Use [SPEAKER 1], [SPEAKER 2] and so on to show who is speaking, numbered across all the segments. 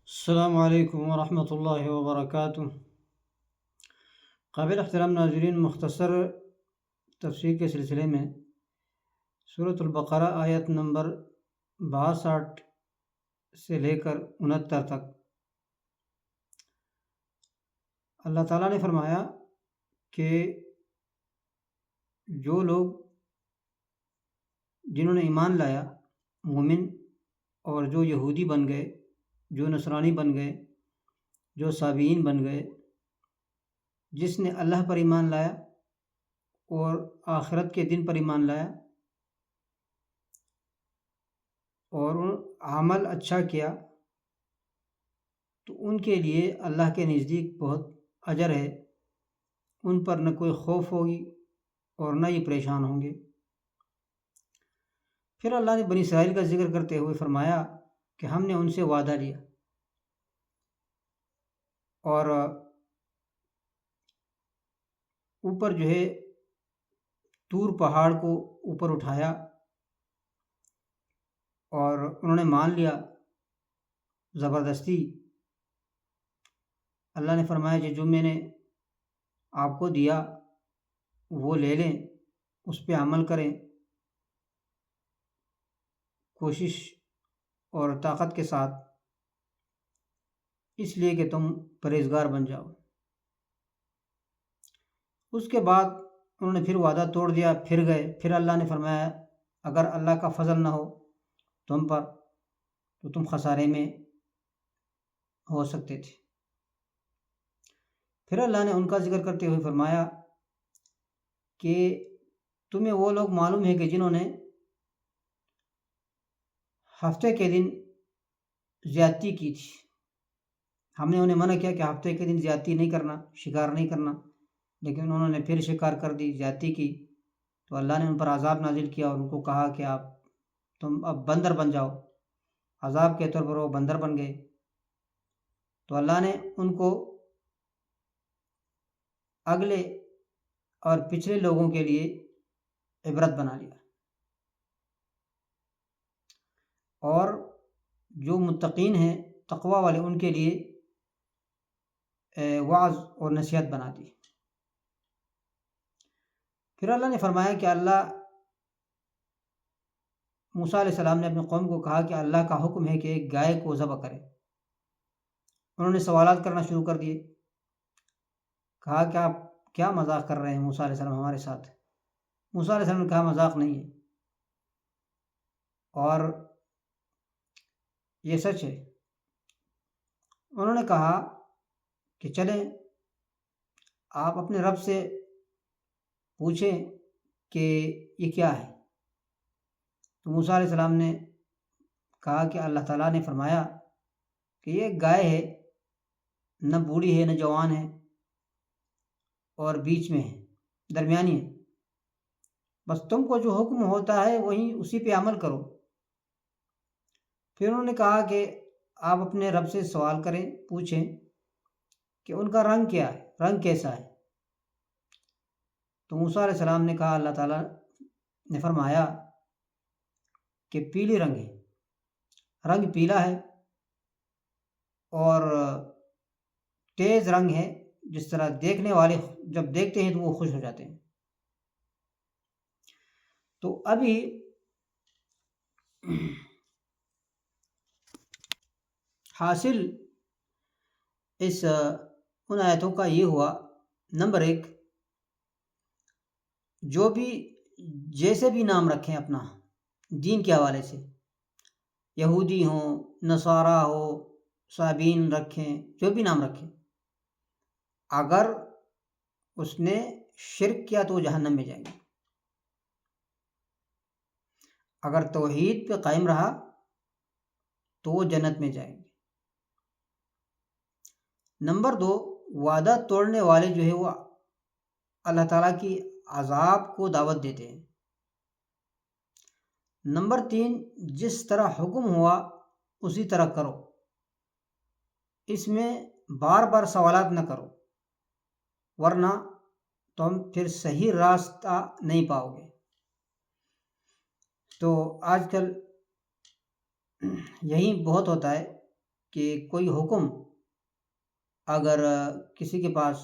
[SPEAKER 1] السلام علیکم ورحمۃ اللہ وبرکاتہ۔ قابل احترام ناظرین، مختصر تفسیر کے سلسلے میں سورۃ البقرہ آیت نمبر 62 سے لے کر 69 تک اللہ تعالیٰ نے فرمایا کہ جو لوگ جنہوں نے ایمان لایا، مومن، اور جو یہودی بن گئے، جو نصرانی بن گئے، جو صابئین بن گئے، جس نے اللہ پر ایمان لایا اور آخرت کے دن پر ایمان لایا اور عمل اچھا کیا، تو ان کے لیے اللہ کے نزدیک بہت اجر ہے۔ ان پر نہ کوئی خوف ہوگی اور نہ یہ پریشان ہوں گے۔ پھر اللہ نے بنی اسرائیل کا ذکر کرتے ہوئے فرمایا کہ ہم نے ان سے وعدہ لیا اور اوپر جو ہے طور پہاڑ کو اوپر اٹھایا اور انہوں نے مان لیا زبردستی۔ اللہ نے فرمایا کہ جو میں نے آپ کو دیا وہ لے لیں، اس پہ عمل کریں، کوشش اور طاقت کے ساتھ، اس لیے کہ تم پرہیزگار بن جاؤ۔ اس کے بعد انہوں نے پھر وعدہ توڑ دیا، پھر گئے۔ پھر اللہ نے فرمایا اگر اللہ کا فضل نہ ہو تم پر تو تم خسارے میں ہو سکتے تھے۔ پھر اللہ نے ان کا ذکر کرتے ہوئے فرمایا کہ تمہیں وہ لوگ معلوم ہے کہ جنہوں نے ہفتے کے دن زیادتی کی تھی، ہم نے انہیں منع کیا کہ ہفتے کے دن زیادتی نہیں کرنا، شکار نہیں کرنا، لیکن انہوں نے پھر شکار کر دی، زیادتی کی، تو اللہ نے ان پر عذاب نازل کیا اور ان کو کہا کہ تم اب بندر بن جاؤ۔ عذاب کے طور پر وہ بندر بن گئے۔ تو اللہ نے ان کو اگلے اور پچھلے لوگوں کے لیے عبرت بنا لیا، اور جو متقین ہیں، تقوی والے، ان کے لیے وعظ اور نصیحت بنا دی۔ پھر اللہ نے فرمایا کہ اللہ موسیٰ علیہ السلام نے اپنے قوم کو کہا کہ اللہ کا حکم ہے کہ ایک گائے کو ذبح کرے۔ انہوں نے سوالات کرنا شروع کر دیے، کہا کہ آپ کیا مذاق کر رہے ہیں موسیٰ علیہ السلام ہمارے ساتھ؟ موسیٰ علیہ السلام نے کہا مذاق نہیں ہے اور یہ سچ ہے۔ انہوں نے کہا کہ چلیں آپ اپنے رب سے پوچھیں کہ یہ کیا ہے۔ تو موسیٰ علیہ السلام نے کہا کہ اللہ تعالیٰ نے فرمایا کہ یہ ایک گائے ہے، نہ بوڑھی ہے نہ جوان ہے، اور بیچ میں ہے، درمیانی ہے، بس تم کو جو حکم ہوتا ہے وہی اسی پہ عمل کرو۔ پھر انہوں نے کہا کہ آپ اپنے رب سے سوال کریں، پوچھیں کہ ان کا رنگ کیا ہے، رنگ کیسا ہے۔ تو موسیٰ علیہ السلام نے کہا، اللہ تعالیٰ نے فرمایا کہ پیلی رنگ ہے، رنگ پیلا ہے اور تیز رنگ ہے، جس طرح دیکھنے والے جب دیکھتے ہیں تو وہ خوش ہو جاتے ہیں۔ تو ابھی حاصل ان آیتوں کا یہ ہوا، نمبر 1، جو بھی جیسے بھی نام رکھیں اپنا دین کے حوالے سے، یہودی ہوں، نصارہ ہو، صابئین رکھیں، جو بھی نام رکھیں، اگر اس نے شرک کیا تو وہ جہنم میں جائیں گے۔ اگر توحید پہ قائم رہا تو وہ جنت میں جائیں گے۔ نمبر 2، وعدہ توڑنے والے جو ہے وہ اللہ تعالیٰ کی عذاب کو دعوت دیتے ہیں۔ نمبر 3، جس طرح حکم ہوا اسی طرح کرو، اس میں بار بار سوالات نہ کرو، ورنہ تم پھر صحیح راستہ نہیں پاؤ گے۔ تو آج کل یہی بہت ہوتا ہے کہ کوئی حکم اگر کسی کے پاس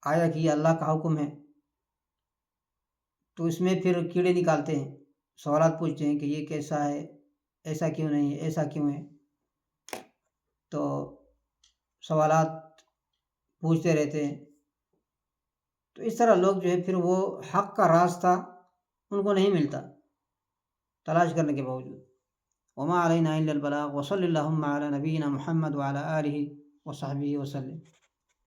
[SPEAKER 1] آیا کہ یہ اللہ کا حکم ہے تو اس میں پھر کیڑے نکالتے ہیں، سوالات پوچھتے ہیں کہ یہ کیسا ہے، ایسا کیوں نہیں ہے، ایسا کیوں ہے، تو سوالات پوچھتے رہتے ہیں. تو اس طرح لوگ جو ہے پھر وہ حق کا راستہ ان کو نہیں ملتا تلاش کرنے کے باوجود. وما علینا الا البلاغ وصلی اللہم علی نبینا محمد وعلی آلہ وصحبہ وسلم.